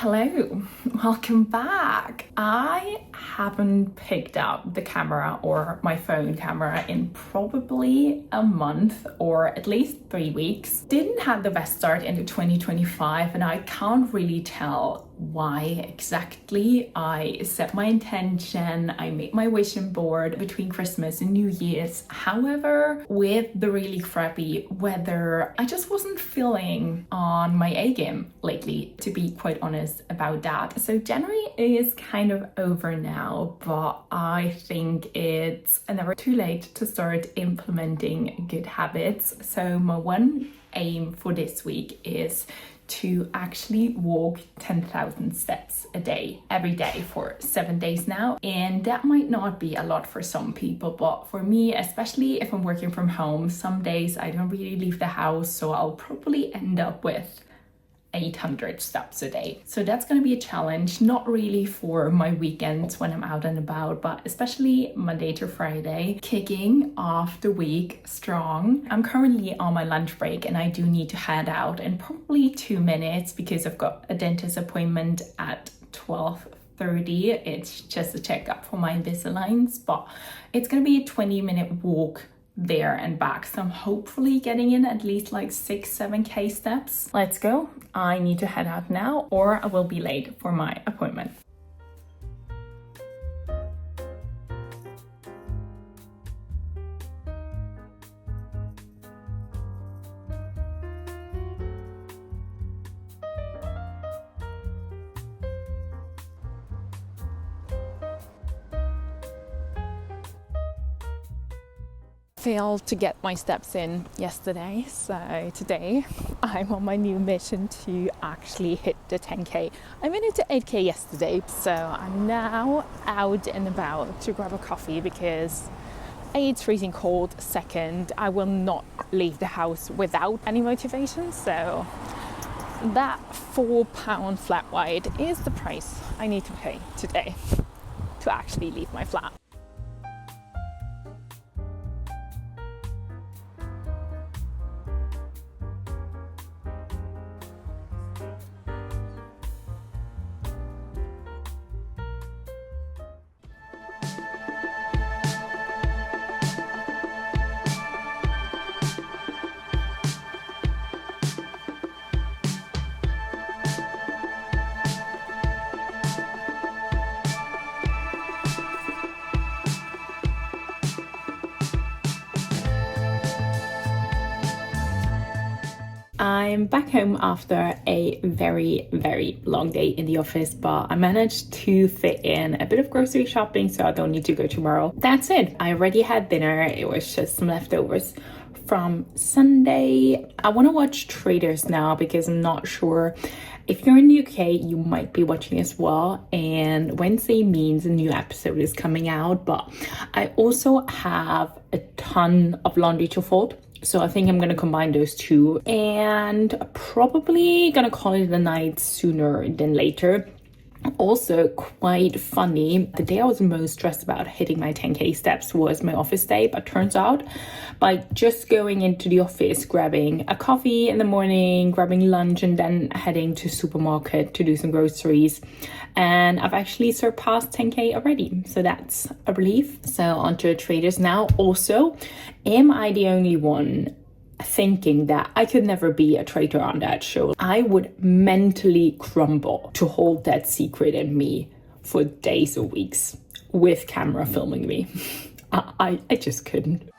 Hello, welcome back. I haven't picked up the camera or my phone camera in probably a month or at least 3 weeks. Didn't have the best start into 2025 and I can't really tell why exactly. I set my intention, I made my vision board between Christmas and New Year's. However, with the really crappy weather, I just wasn't feeling on my A game lately, to be quite honest about that. So January is kind of over now, but I think it's never too late to start implementing good habits. So my one aim for this week is to actually walk 10,000 steps a day, every day for 7 days now. And that might not be a lot for some people, but for me, especially if I'm working from home, some days I don't really leave the house, so I'll probably end up with 800 steps a day. So that's going to be a challenge, not really for my weekends when I'm out and about, but especially Monday to Friday, kicking off the week strong. I'm currently on my lunch break and I do need to head out in probably 2 minutes because I've got a dentist appointment at 12:30. It's just a checkup for my Invisaligns, but it's going to be a 20-minute walk there and back, so I'm hopefully getting in at least like 6-7k steps. Let's go. I need to head out now or I will be late for my appointment. Failed to get my steps in yesterday, so today I'm on my new mission to actually hit the 10k. I made it to 8k yesterday, so I'm now out and about to grab a coffee because A, it's freezing cold, second, I will not leave the house without any motivation, so that £4 flat white is the price I need to pay today to actually leave my flat. I'm back home after a very long day in the office, but I managed to fit in a bit of grocery shopping so I don't need to go tomorrow. That's it. I already had dinner. It was just some leftovers from Sunday. I want to watch Traitors now because I'm not sure. If you're in the UK, you might be watching as well. And Wednesday means a new episode is coming out, but I also have a ton of laundry to fold. So I think I'm going to combine those two and probably going to call it a night sooner than later. Also quite funny, the day I was most stressed about hitting my 10k steps was my office day, but turns out by just going into the office, grabbing a coffee in the morning, grabbing lunch and then heading to supermarket to do some groceries, and I've actually surpassed 10k already, so that's a relief. So onto Traitors now. Also, am I the only one thinking that I could never be a traitor on that show? I would mentally crumble to hold that secret in me for days or weeks with camera filming me. I just couldn't.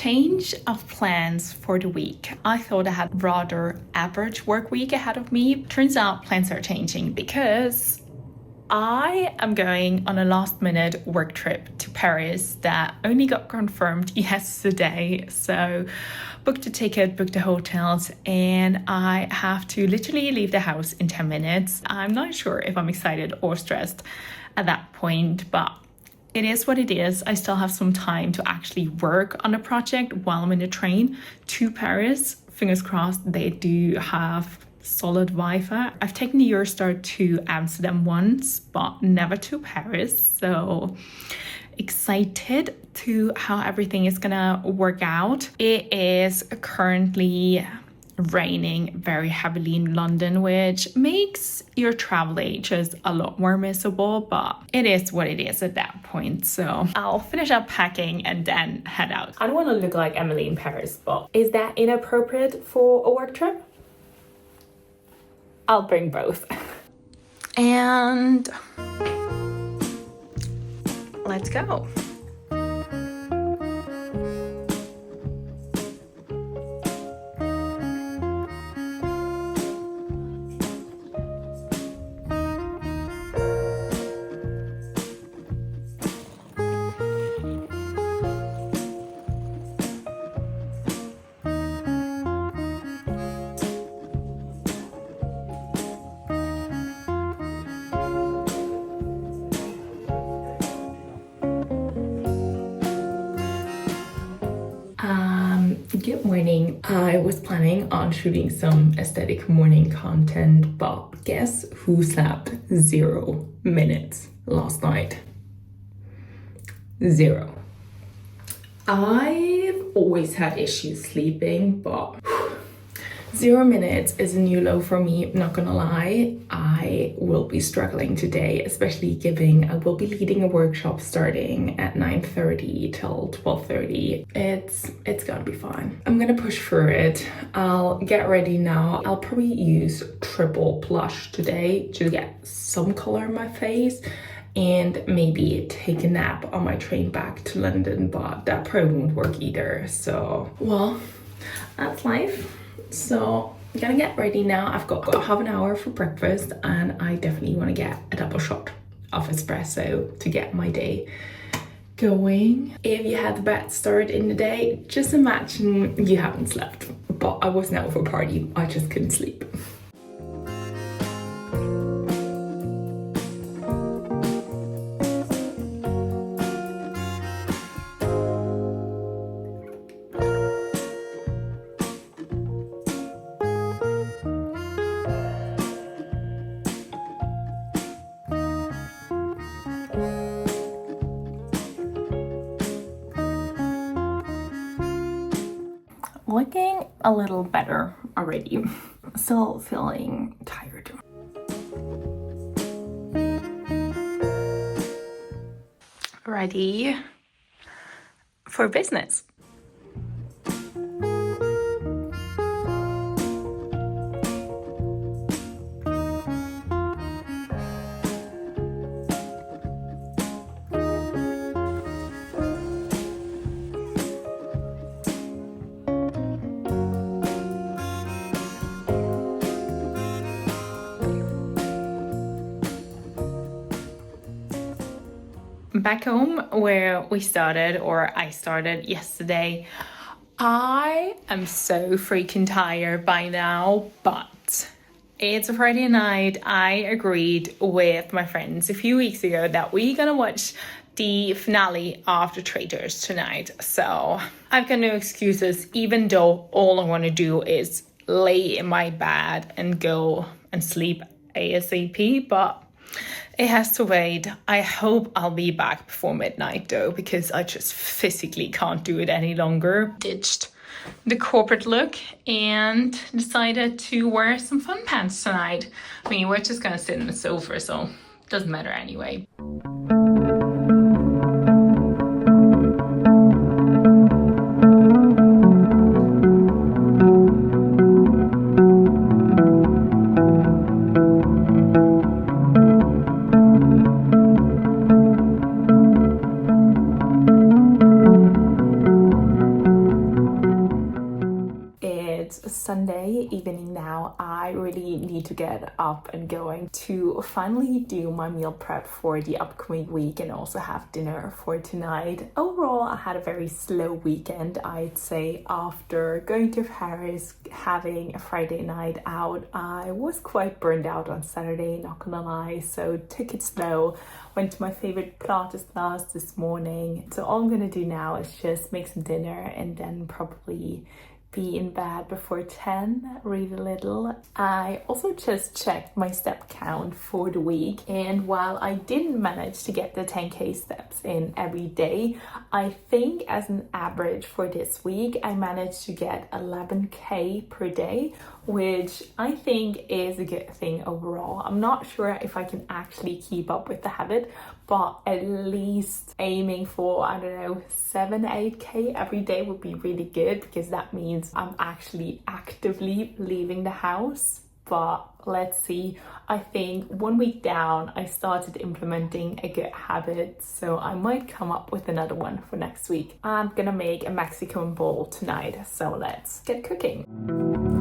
change of plans for the week. I thought I had rather average work week ahead of me. Turns out plans are changing because I am going on a last minute work trip to Paris that only got confirmed yesterday. So booked a ticket, booked the hotels, and I have to literally leave the house in 10 minutes. I'm not sure if I'm excited or stressed at that point, but it is what it is. I still have some time to actually work on a project while I'm in the train to Paris. Fingers crossed they do have solid Wi-Fi. I've taken the Eurostar to Amsterdam once, but never to Paris. So excited to how everything is gonna work out. It is currently raining very heavily in London, which makes your travel just a lot more miserable, but it is what it is at that point. So I'll finish up packing and then head out. I don't want to look like Emily in Paris, but is that inappropriate for a work trip? I'll bring both. And let's go. Good morning. I was planning on shooting some aesthetic morning content, but guess who slept 0 minutes last night? 0. I've always had issues sleeping, but 0 minutes is a new low for me, not gonna lie. I will be struggling today, especially given I will be leading a workshop starting at 9:30 till 12:30. It's gonna be fine. I'm gonna push through it. I'll get ready now. I'll probably use triple blush today to get some color in my face and maybe take a nap on my train back to London, but that probably won't work either. So, well, that's life. So I'm gonna get ready now. I've got half an hour for breakfast and I definitely want to get a double shot of espresso to get my day going. If you had the bad start in the day, just imagine you haven't slept. But I wasn't out for a party, I just couldn't sleep. Looking a little better already. Still feeling tired. Ready for business. Back home where we started, or I started yesterday, I am so freaking tired by now, but it's a Friday night. I agreed with my friends a few weeks ago that we're gonna watch the finale of The Traitors tonight. So I've got no excuses, even though all I want to do is lay in my bed and go and sleep ASAP, but it has to wait. I hope I'll be back before midnight though, because I just physically can't do it any longer. Ditched the corporate look and decided to wear some fun pants tonight. I mean, we're just gonna sit on the sofa, so it doesn't matter anyway. it's a Sunday evening now. I really need to get up and going to finally do my meal prep for the upcoming week and also have dinner for tonight. Overall, I had a very slow weekend, I'd say. After going to Paris, having a Friday night out, I was quite burned out on Saturday, not gonna lie, so took it slow. Went to my favorite Pilates class this morning. So all I'm gonna do now is just make some dinner and then probably be in bed before 10, read a little. I also just checked my step count for the week, and while I didn't manage to get the 10k steps in every day, I think as an average for this week I managed to get 11k per day, which I think is a good thing overall. I'm not sure if I can actually keep up with the habit, but at least aiming for, I don't know, 7-8k every day would be really good, because that means I'm actually actively leaving the house. But let's see. I think 1 week down, I started implementing a good habit, so I might come up with another one for next week. I'm gonna make a Mexican bowl tonight, so let's get cooking.